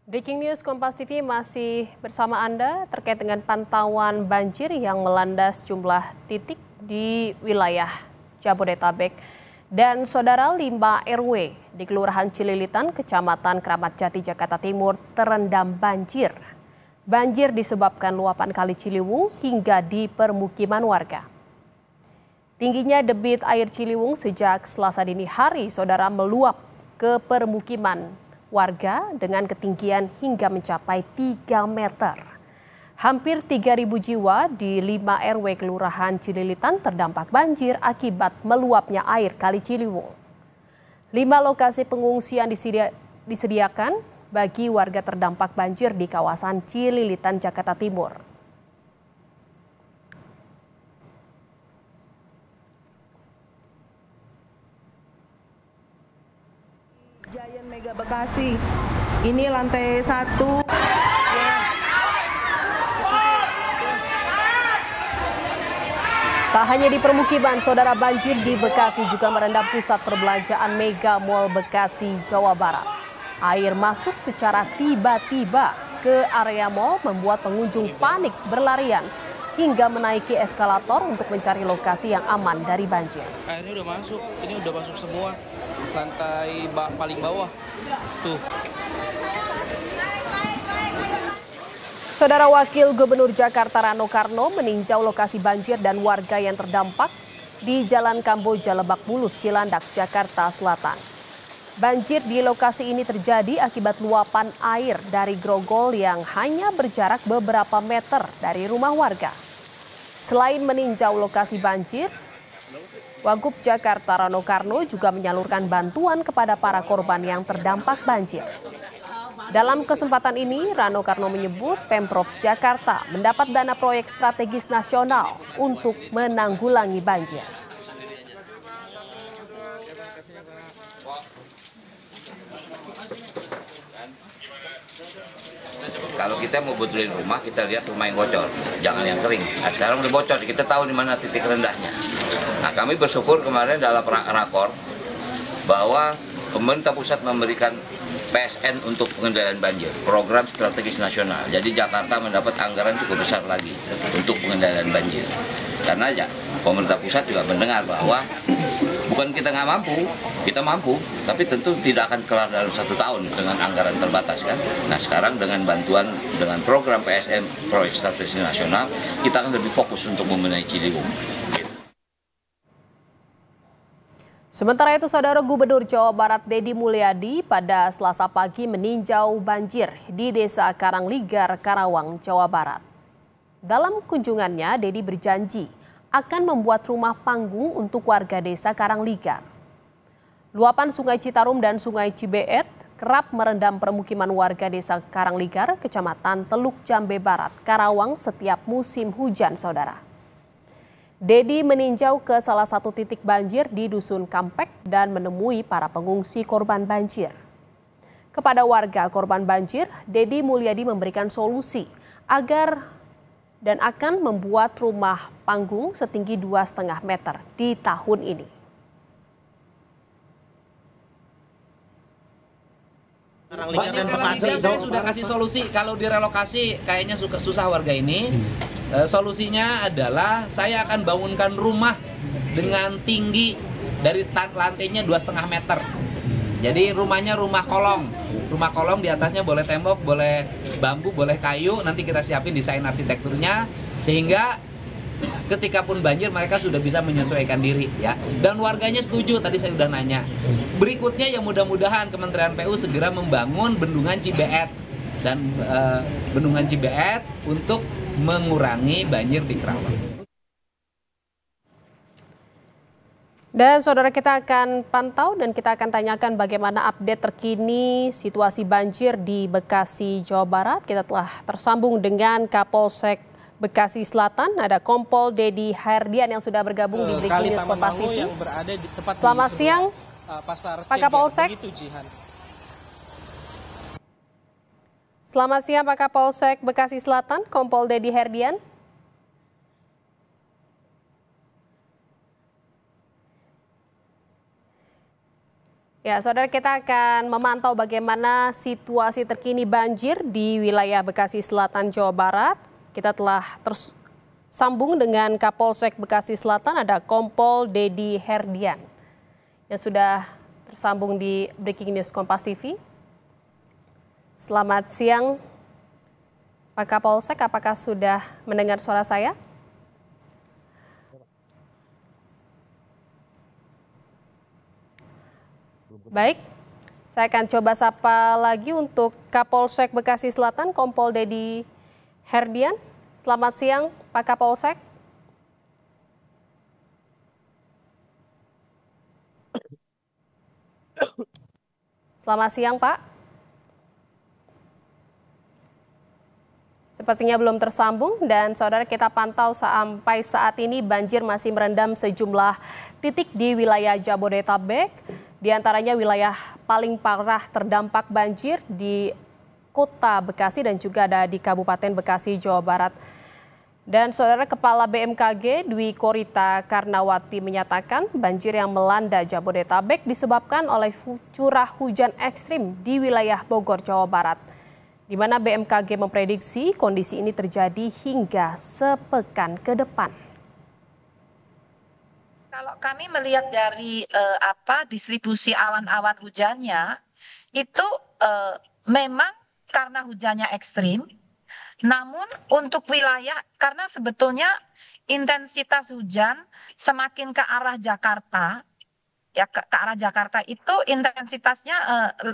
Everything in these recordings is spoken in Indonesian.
Breaking News Kompas TV masih bersama Anda terkait dengan pantauan banjir yang melanda sejumlah titik di wilayah Jabodetabek. Dan saudara 5 RW di Kelurahan Cililitan, Kecamatan Kramat Jati, Jakarta Timur terendam banjir. Banjir disebabkan luapan Kali Ciliwung hingga di permukiman warga. Tingginya debit air Ciliwung sejak Selasa dini hari, saudara, meluap ke permukiman warga dengan ketinggian hingga mencapai 3 meter. Hampir 3.000 jiwa di 5 RW Kelurahan Cililitan terdampak banjir akibat meluapnya air Kali Ciliwung. 5 lokasi pengungsian disediakan bagi warga terdampak banjir di kawasan Cililitan, Jakarta Timur. Giant Mega Bekasi, ini lantai 1. Tak hanya di permukiman, saudara, banjir di Bekasi juga merendam pusat perbelanjaan Mega Mall Bekasi, Jawa Barat. Air masuk secara tiba-tiba ke area mall membuat pengunjung panik berlarian hingga menaiki eskalator untuk mencari lokasi yang aman dari banjir. Airnya udah masuk, ini udah masuk semua, lantai paling bawah, tuh. Saudara, Wakil Gubernur Jakarta Rano Karno meninjau lokasi banjir dan warga yang terdampak di Jalan Kamboja, Lebak Bulus, Cilandak, Jakarta Selatan. Banjir di lokasi ini terjadi akibat luapan air dari grogol yang hanya berjarak beberapa meter dari rumah warga. Selain meninjau lokasi banjir, Wagub Jakarta Rano Karno juga menyalurkan bantuan kepada para korban yang terdampak banjir. Dalam kesempatan ini, Rano Karno menyebut Pemprov Jakarta mendapat dana proyek strategis nasional untuk menanggulangi banjir. Kalau kita mau betulin rumah, kita lihat rumah yang bocor, jangan yang kering. Nah, sekarang udah bocor, kita tahu di mana titik rendahnya. Nah, kami bersyukur kemarin dalam rakor bahwa pemerintah pusat memberikan PSN untuk pengendalian banjir, program strategis nasional. Jadi Jakarta mendapat anggaran cukup besar lagi untuk pengendalian banjir. Karena ya, pemerintah pusat juga mendengar bahwa bukan kita nggak mampu, kita mampu, tapi tentu tidak akan kelar dalam 1 tahun dengan anggaran terbatas kan. Nah, sekarang dengan bantuan, dengan program PSN, proyek strategis nasional, kita akan lebih fokus untuk membenahi Ciliwung. Sementara itu, saudara, Gubernur Jawa Barat Deddy Mulyadi pada Selasa pagi meninjau banjir di Desa Karangligar, Karawang, Jawa Barat. Dalam kunjungannya, Deddy berjanji akan membuat rumah panggung untuk warga Desa Karangligar. Luapan Sungai Citarum dan Sungai Cibeet kerap merendam permukiman warga Desa Karangligar, Kecamatan Teluk Jambe Barat, Karawang setiap musim hujan, saudara. Deddy meninjau ke salah satu titik banjir di Dusun Kampek dan menemui para pengungsi korban banjir. Kepada warga korban banjir, Deddy Mulyadi memberikan solusi agar dan akan membuat rumah panggung setinggi 2,5 meter di tahun ini. Saya sudah kasih solusi, kalau direlokasi kayaknya susah warga ini. Solusinya adalah saya akan bangunkan rumah dengan tinggi dari lantainya 2,5 meter. Jadi rumahnya rumah kolong. Rumah kolong, di atasnya boleh tembok, boleh bambu, boleh kayu. Nanti kita siapin desain arsitekturnya sehingga ketika pun banjir mereka sudah bisa menyesuaikan diri ya. Dan warganya setuju, tadi saya sudah nanya. Berikutnya ya mudah-mudahan Kementerian PU segera membangun bendungan Cibeet dan bendungan Cibeet untuk mengurangi banjir di Karawang. Dan saudara, kita akan pantau dan kita akan tanyakan bagaimana update terkini situasi banjir di Bekasi, Jawa Barat. Kita telah tersambung dengan Kapolsek Bekasi Selatan, ada Kompol Deddy Herdian yang sudah bergabung di Breaking News Kompas TV. Selamat siang, Pak Kapolsek. Selamat siang, Pak Kapolsek Bekasi Selatan, Kompol Deddy Herdian. Ya, saudara, kita akan memantau bagaimana situasi terkini banjir di wilayah Bekasi Selatan, Jawa Barat. Kita telah tersambung dengan Kapolsek Bekasi Selatan, ada Kompol Dedi Herdian yang sudah tersambung di Breaking News Kompas TV. Selamat siang, Pak Kapolsek, apakah sudah mendengar suara saya? Baik, saya akan coba sapa lagi untuk Kapolsek Bekasi Selatan, Kompol Dedi Herdian. Selamat siang, Pak Kapolsek. Selamat siang, Pak. Sepertinya belum tersambung dan saudara, kita pantau sampai saat ini banjir masih merendam sejumlah titik di wilayah Jabodetabek. Di antaranya wilayah paling parah terdampak banjir di Kota Bekasi dan juga ada di Kabupaten Bekasi, Jawa Barat. Dan saudara, Kepala BMKG Dwi Korita Karnawati menyatakan banjir yang melanda Jabodetabek disebabkan oleh curah hujan ekstrim di wilayah Bogor, Jawa Barat, di mana BMKG memprediksi kondisi ini terjadi hingga sepekan ke depan. Kalau kami melihat dari distribusi awan-awan hujannya, itu memang karena hujannya ekstrim, namun untuk wilayah, karena sebetulnya intensitas hujan semakin ke arah Jakarta, ya ke arah Jakarta itu intensitasnya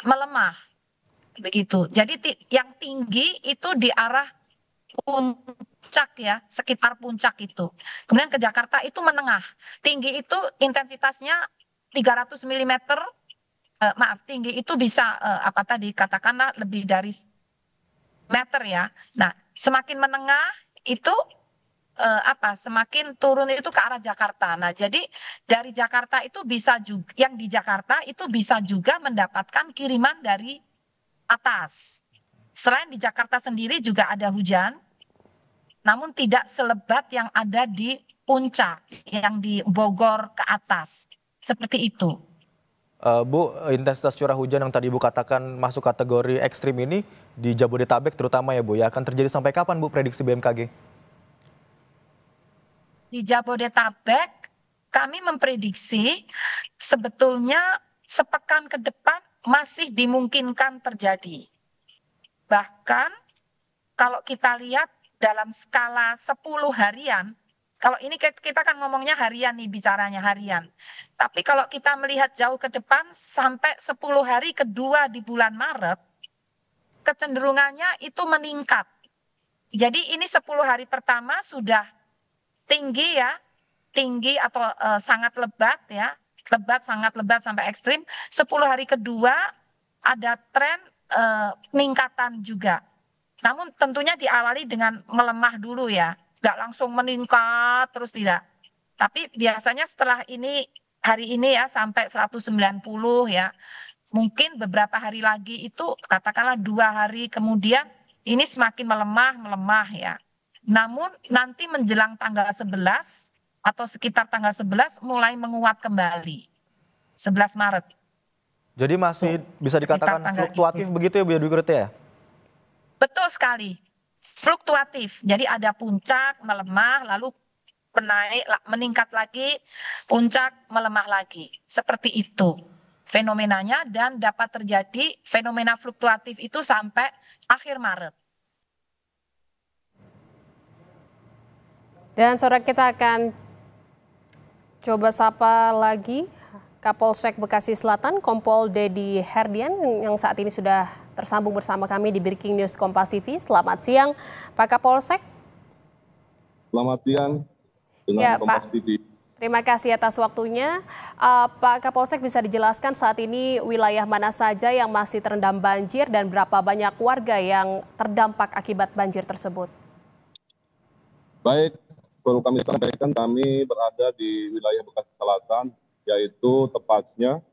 melemah, begitu. Jadi yang tinggi itu di arah puncak ya, sekitar puncak itu. Kemudian ke Jakarta itu menengah. Tinggi itu intensitasnya 300 mm, tinggi itu bisa katakanlah lebih dari meter ya. Nah, semakin menengah itu semakin turun itu ke arah Jakarta. Nah, jadi dari Jakarta itu bisa juga, yang di Jakarta itu bisa juga mendapatkan kiriman dari atas. Selain di Jakarta sendiri juga ada hujan, namun tidak selebat yang ada di puncak, yang di Bogor ke atas. Seperti itu. Bu, intensitas curah hujan yang tadi Ibu katakan masuk kategori ekstrim ini di Jabodetabek terutama ya Bu, ya akan terjadi sampai kapan Bu prediksi BMKG? Di Jabodetabek kami memprediksi sebetulnya sepekan ke depan masih dimungkinkan terjadi. Bahkan kalau kita lihat dalam skala 10 harian, kalau ini kita kan ngomongnya harian nih, bicaranya harian. Tapi kalau kita melihat jauh ke depan sampai 10 hari kedua di bulan Maret, kecenderungannya itu meningkat. Jadi ini 10 hari pertama sudah tinggi ya, tinggi atau sangat lebat ya, sangat lebat sampai ekstrim. 10 hari kedua ada tren peningkatan juga. Namun tentunya diawali dengan melemah dulu ya, nggak langsung meningkat terus, tidak. Tapi biasanya setelah ini, hari ini ya sampai 190 ya, mungkin beberapa hari lagi itu katakanlah 2 hari kemudian ini semakin melemah ya. Namun nanti menjelang tanggal 11 atau sekitar tanggal 11 mulai menguat kembali, 11 Maret. Jadi masih bisa dikatakan fluktuatif itu begitu ya Bu Dwi Korita ya? Betul sekali, fluktuatif. Jadi ada puncak, melemah, lalu menaik, meningkat lagi, puncak, melemah lagi. Seperti itu fenomenanya, dan dapat terjadi fenomena fluktuatif itu sampai akhir Maret. Dan saudara, kita akan coba sapa lagi Kapolsek Bekasi Selatan, Kompol Dedi Herdian yang saat ini sudah tersambung bersama kami di Breaking News Kompas TV. Selamat siang, Pak Kapolsek. Selamat siang dengan ya, Kompas Pak. TV. Terima kasih atas waktunya. Pak Kapolsek, bisa dijelaskan saat ini wilayah mana saja yang masih terendam banjir dan berapa banyak warga yang terdampak akibat banjir tersebut? Baik, perlu kami sampaikan kami berada di wilayah Bekasi Selatan, yaitu tepatnya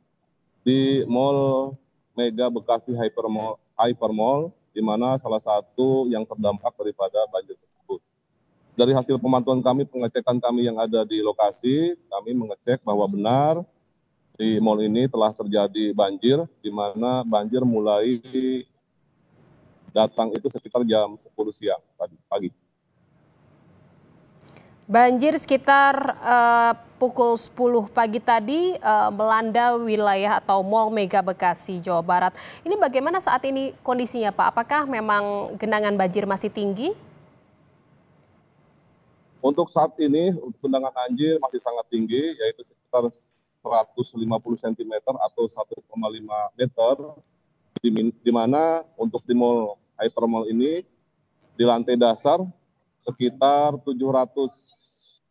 di Mall Mega Bekasi Hypermall, di mana salah satu yang terdampak daripada banjir tersebut. Dari hasil pemantauan kami, pengecekan kami yang ada di lokasi, kami mengecek bahwa benar di mal ini telah terjadi banjir, di mana banjir mulai datang itu sekitar jam 10 siang pagi. Banjir sekitar pukul 10 pagi tadi melanda wilayah atau Mall Mega Bekasi, Jawa Barat. Ini bagaimana saat ini kondisinya, Pak? Apakah memang genangan banjir masih tinggi? Untuk saat ini genangan banjir masih sangat tinggi, yaitu sekitar 150 cm atau 1,5 meter, di mana untuk di Mall Hypermall ini di lantai dasar sekitar 700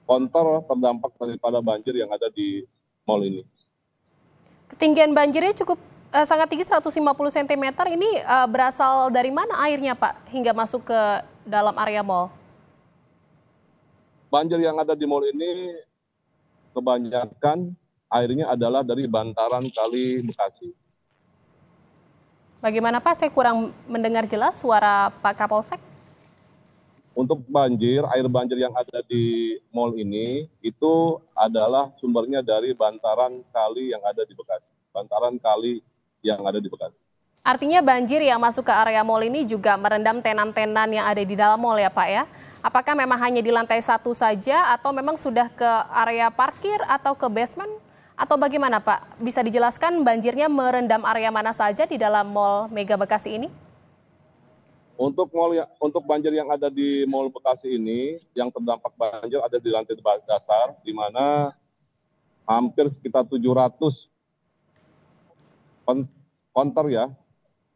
konter terdampak daripada banjir yang ada di mall ini. Ketinggian banjirnya cukup sangat tinggi, 150 cm. Ini berasal dari mana airnya, Pak, hingga masuk ke dalam area mall? Banjir yang ada di mall ini kebanyakan airnya adalah dari bantaran Kali Bekasi. Bagaimana, Pak? Saya kurang mendengar jelas suara Pak Kapolsek. Untuk banjir, air banjir yang ada di mall ini itu adalah sumbernya dari bantaran kali yang ada di Bekasi. Bantaran kali yang ada di Bekasi. Artinya banjir yang masuk ke area mall ini juga merendam tenan-tenan yang ada di dalam mall ya, Pak ya? Apakah memang hanya di lantai 1 saja atau memang sudah ke area parkir atau ke basement? Atau bagaimana, Pak? Bisa dijelaskan banjirnya merendam area mana saja di dalam Mall Mega Bekasi ini? Untuk banjir yang ada di Mall Bekasi ini, yang terdampak banjir ada di lantai dasar, di mana hampir sekitar 700 konter ya,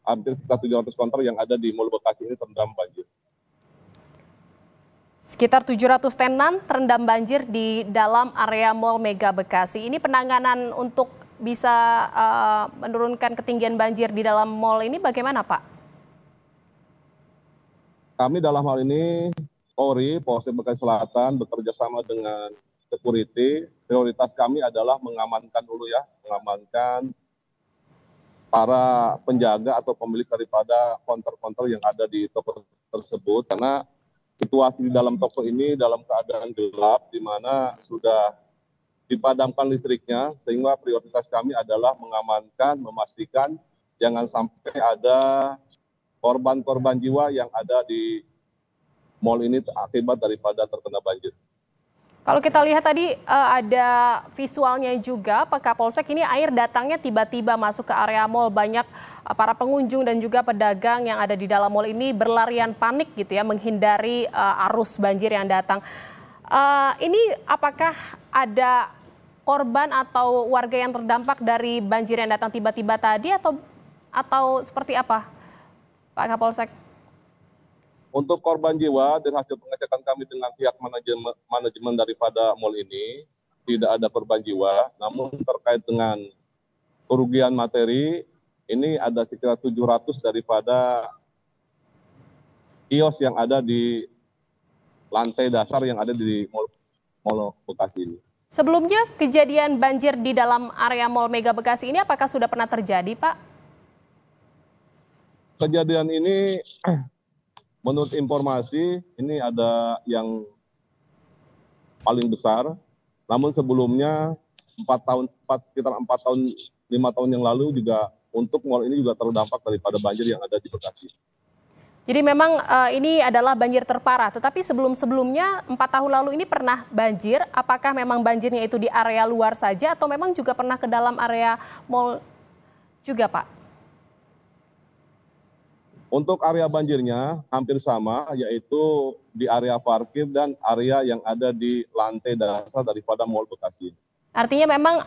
hampir sekitar 700 konter yang ada di Mall Bekasi ini terendam banjir. Sekitar 700 tenan terendam banjir di dalam area Mall Mega Bekasi. Ini penanganan untuk bisa menurunkan ketinggian banjir di dalam mall ini bagaimana, Pak? Kami dalam hal ini, Polri, Polsek Bekasi Selatan, bekerja sama dengan security. Prioritas kami adalah mengamankan dulu ya, mengamankan para penjaga atau pemilik daripada konter-konter yang ada di toko tersebut. Karena situasi di dalam toko ini dalam keadaan gelap, di mana sudah dipadamkan listriknya, sehingga prioritas kami adalah mengamankan, memastikan jangan sampai ada korban-korban jiwa yang ada di mall ini akibat daripada terkena banjir. Kalau kita lihat tadi ada visualnya juga, Pak Kapolsek, ini air datangnya tiba-tiba masuk ke area mall. Banyak para pengunjung dan juga pedagang yang ada di dalam mall ini berlarian panik gitu ya, menghindari arus banjir yang datang. Ini apakah ada korban atau warga yang terdampak dari banjir yang datang tiba-tiba tadi atau seperti apa, Pak Kapolsek? Untuk korban jiwa, dari hasil pengecekan kami dengan pihak manajemen daripada mall ini, tidak ada korban jiwa. Namun terkait dengan kerugian materi, ini ada sekitar 700 daripada kios yang ada di lantai dasar yang ada di Mall Bekasi ini. Sebelumnya kejadian banjir di dalam area Mall Mega Bekasi ini apakah sudah pernah terjadi, Pak? Kejadian ini menurut informasi ini ada yang paling besar, namun sebelumnya sekitar 5 tahun yang lalu juga untuk mal ini juga terdampak daripada banjir yang ada di Bekasi. Jadi memang ini adalah banjir terparah, tetapi sebelum-sebelumnya 4 tahun lalu ini pernah banjir. Apakah memang banjirnya itu di area luar saja atau memang juga pernah ke dalam area mal juga, Pak? Untuk area banjirnya hampir sama, yaitu di area parkir dan area yang ada di lantai dasar daripada Mall Bekasi. Artinya memang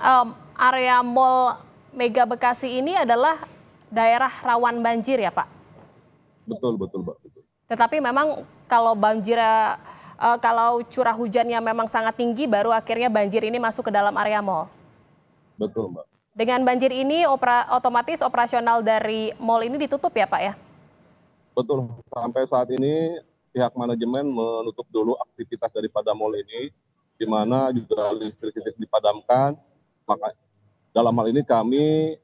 area Mall Mega Bekasi ini adalah daerah rawan banjir ya, Pak? Betul, Mbak. Tetapi memang kalau kalau curah hujannya memang sangat tinggi, baru akhirnya banjir ini masuk ke dalam area mall. Betul, Mbak. Dengan banjir ini otomatis operasional dari mall ini ditutup ya, Pak ya? Betul, sampai saat ini pihak manajemen menutup dulu aktivitas daripada mal ini, di mana juga listrik dipadamkan. Maka dalam hal ini kami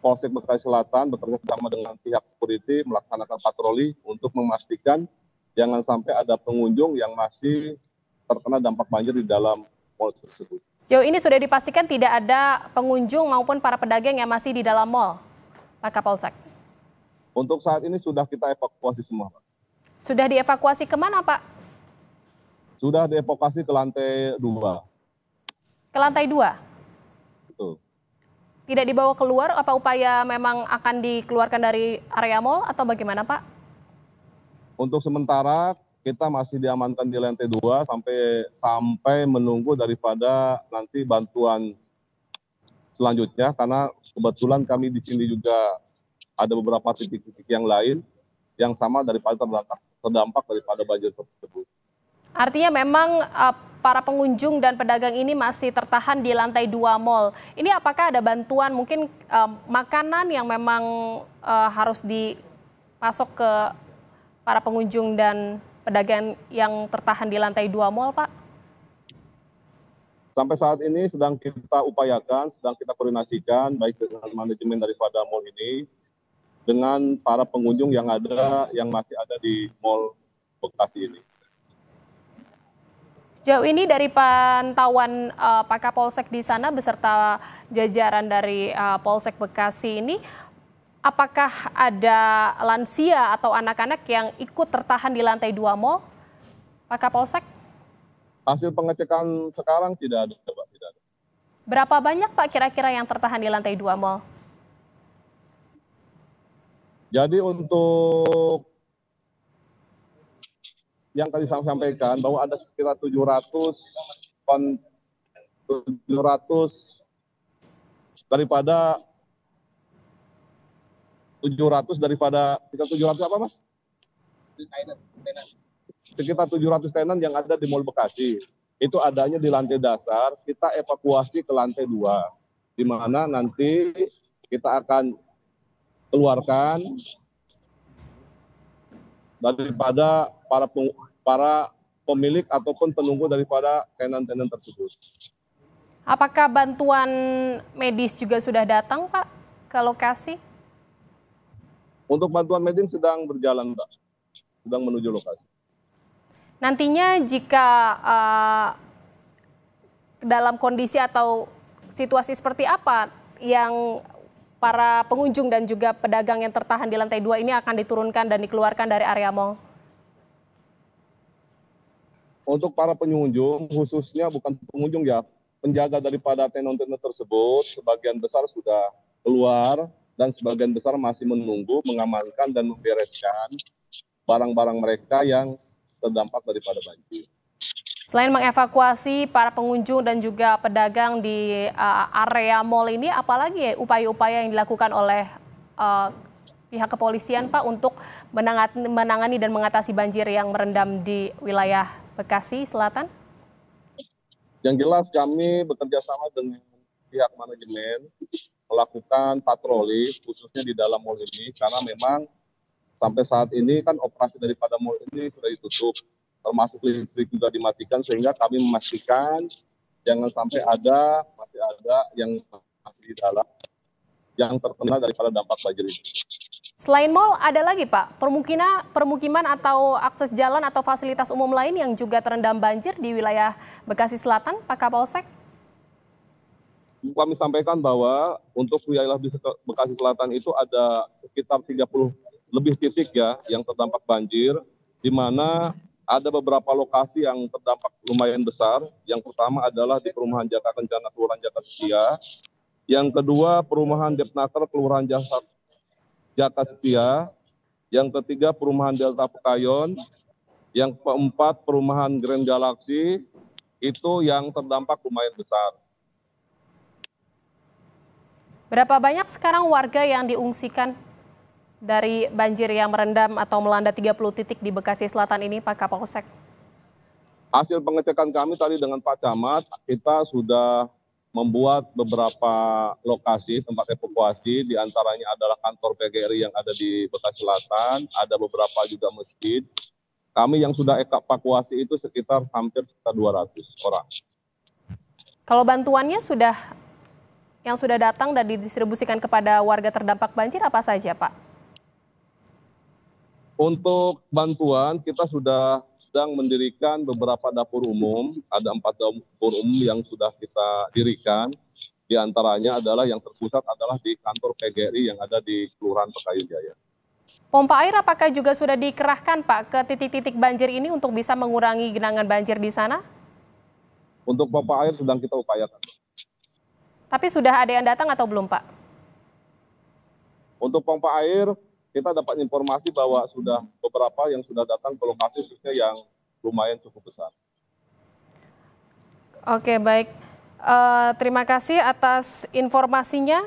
Polsek Bekasi Selatan bekerja sama dengan pihak security melaksanakan patroli untuk memastikan jangan sampai ada pengunjung yang masih terkena dampak banjir di dalam mall tersebut. Sejauh ini sudah dipastikan tidak ada pengunjung maupun para pedagang yang masih di dalam mal, Pak Kapolsek? Untuk saat ini sudah kita evakuasi semua, Pak. Sudah dievakuasi kemana, Pak? Sudah dievakuasi ke lantai 2. Ke lantai 2? Betul. Tidak dibawa keluar, apa upaya memang akan dikeluarkan dari area mal atau bagaimana, Pak? Untuk sementara kita masih diamankan di lantai 2 sampai menunggu daripada nanti bantuan selanjutnya, karena kebetulan kami di sini juga ada beberapa titik-titik yang lain yang sama daripada terdampak daripada banjir tersebut. Artinya memang para pengunjung dan pedagang ini masih tertahan di lantai 2 mal. Ini apakah ada bantuan mungkin makanan yang memang harus dipasok ke para pengunjung dan pedagang yang tertahan di lantai 2 mal, Pak? Sampai saat ini sedang kita upayakan, sedang kita koordinasikan baik dengan manajemen daripada mal ini dengan para pengunjung yang masih ada di Mall Bekasi ini. Sejauh ini dari pantauan Pak Kapolsek di sana beserta jajaran dari Polsek Bekasi ini, apakah ada lansia atau anak-anak yang ikut tertahan di lantai 2 mal, Pak Kapolsek? Hasil pengecekan sekarang tidak ada, Pak. Tidak ada. Berapa banyak, Pak, kira-kira yang tertahan di lantai 2 mal? Jadi untuk yang tadi saya sampaikan bahwa ada sekitar 700 daripada 700 apa, Mas? Sekitar 700 tenan yang ada di Mall Bekasi. Itu adanya di lantai dasar, kita evakuasi ke lantai 2. Di mana nanti kita akan keluarkan daripada para pemilik ataupun penunggu daripada tenan-tenan tersebut. Apakah bantuan medis juga sudah datang, Pak, ke lokasi? Untuk bantuan medis sedang berjalan, Pak. Sedang menuju lokasi. Nantinya jika dalam kondisi atau situasi seperti apa yang para pengunjung dan juga pedagang yang tertahan di lantai 2 ini akan diturunkan dan dikeluarkan dari area mal? Untuk para pengunjung, khususnya bukan pengunjung ya, penjaga daripada tenan-tenan tersebut, sebagian besar sudah keluar dan sebagian besar masih menunggu, mengamankan dan membereskan barang-barang mereka yang terdampak daripada banjir. Selain mengevakuasi para pengunjung dan juga pedagang di area mal ini, apalagi upaya-upaya yang dilakukan oleh pihak kepolisian, Pak, untuk menangani dan mengatasi banjir yang merendam di wilayah Bekasi Selatan? Yang jelas kami bekerja sama dengan pihak manajemen melakukan patroli khususnya di dalam mal ini, karena memang sampai saat ini kan operasi daripada mal ini sudah ditutup, termasuk listrik juga dimatikan, sehingga kami memastikan jangan sampai masih ada yang masih di dalam yang terkena daripada dampak banjir ini. Selain mal, ada lagi, Pak, permukiman atau akses jalan atau fasilitas umum lain yang juga terendam banjir di wilayah Bekasi Selatan, Pak Kapolsek? Kami sampaikan bahwa untuk wilayah Bekasi Selatan itu ada sekitar 30 lebih titik ya yang terdampak banjir, di mana ada beberapa lokasi yang terdampak lumayan besar. Yang pertama adalah di Perumahan Jaka Kencana, Kelurahan Jaka Setia. Yang kedua, Perumahan Depnaker, Kelurahan Jaka Setia. Yang ketiga, Perumahan Delta Pekayon. Yang keempat, Perumahan Grand Galaxy. Itu yang terdampak lumayan besar. Berapa banyak sekarang warga yang diungsikan dari banjir yang merendam atau melanda 30 titik di Bekasi Selatan ini, Pak Kapolsek? Hasil pengecekan kami tadi dengan Pak Camat, kita sudah membuat beberapa lokasi tempat evakuasi, diantaranya adalah kantor PGRI yang ada di Bekasi Selatan, ada beberapa juga masjid. Kami yang sudah evakuasi itu hampir sekitar 200 orang. Kalau bantuannya yang sudah datang dan didistribusikan kepada warga terdampak banjir apa saja, Pak? Untuk bantuan kita sudah sedang mendirikan beberapa dapur umum, ada 4 dapur umum yang sudah kita dirikan. Di antaranya adalah yang terpusat adalah di kantor PGRI yang ada di Kelurahan Pekayu Jaya. Pompa air apakah juga sudah dikerahkan Pak ke titik-titik banjir ini untuk bisa mengurangi genangan banjir di sana? Untuk pompa air sedang kita upayakan. Tapi sudah ada yang datang atau belum Pak? Untuk pompa air kita dapat informasi bahwa sudah beberapa yang sudah datang ke lokasi khususnya yang lumayan cukup besar. Oke, baik. Terima kasih atas informasinya,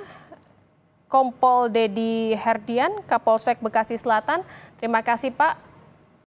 Kompol Dedi Herdian, Kapolsek Bekasi Selatan. Terima kasih Pak.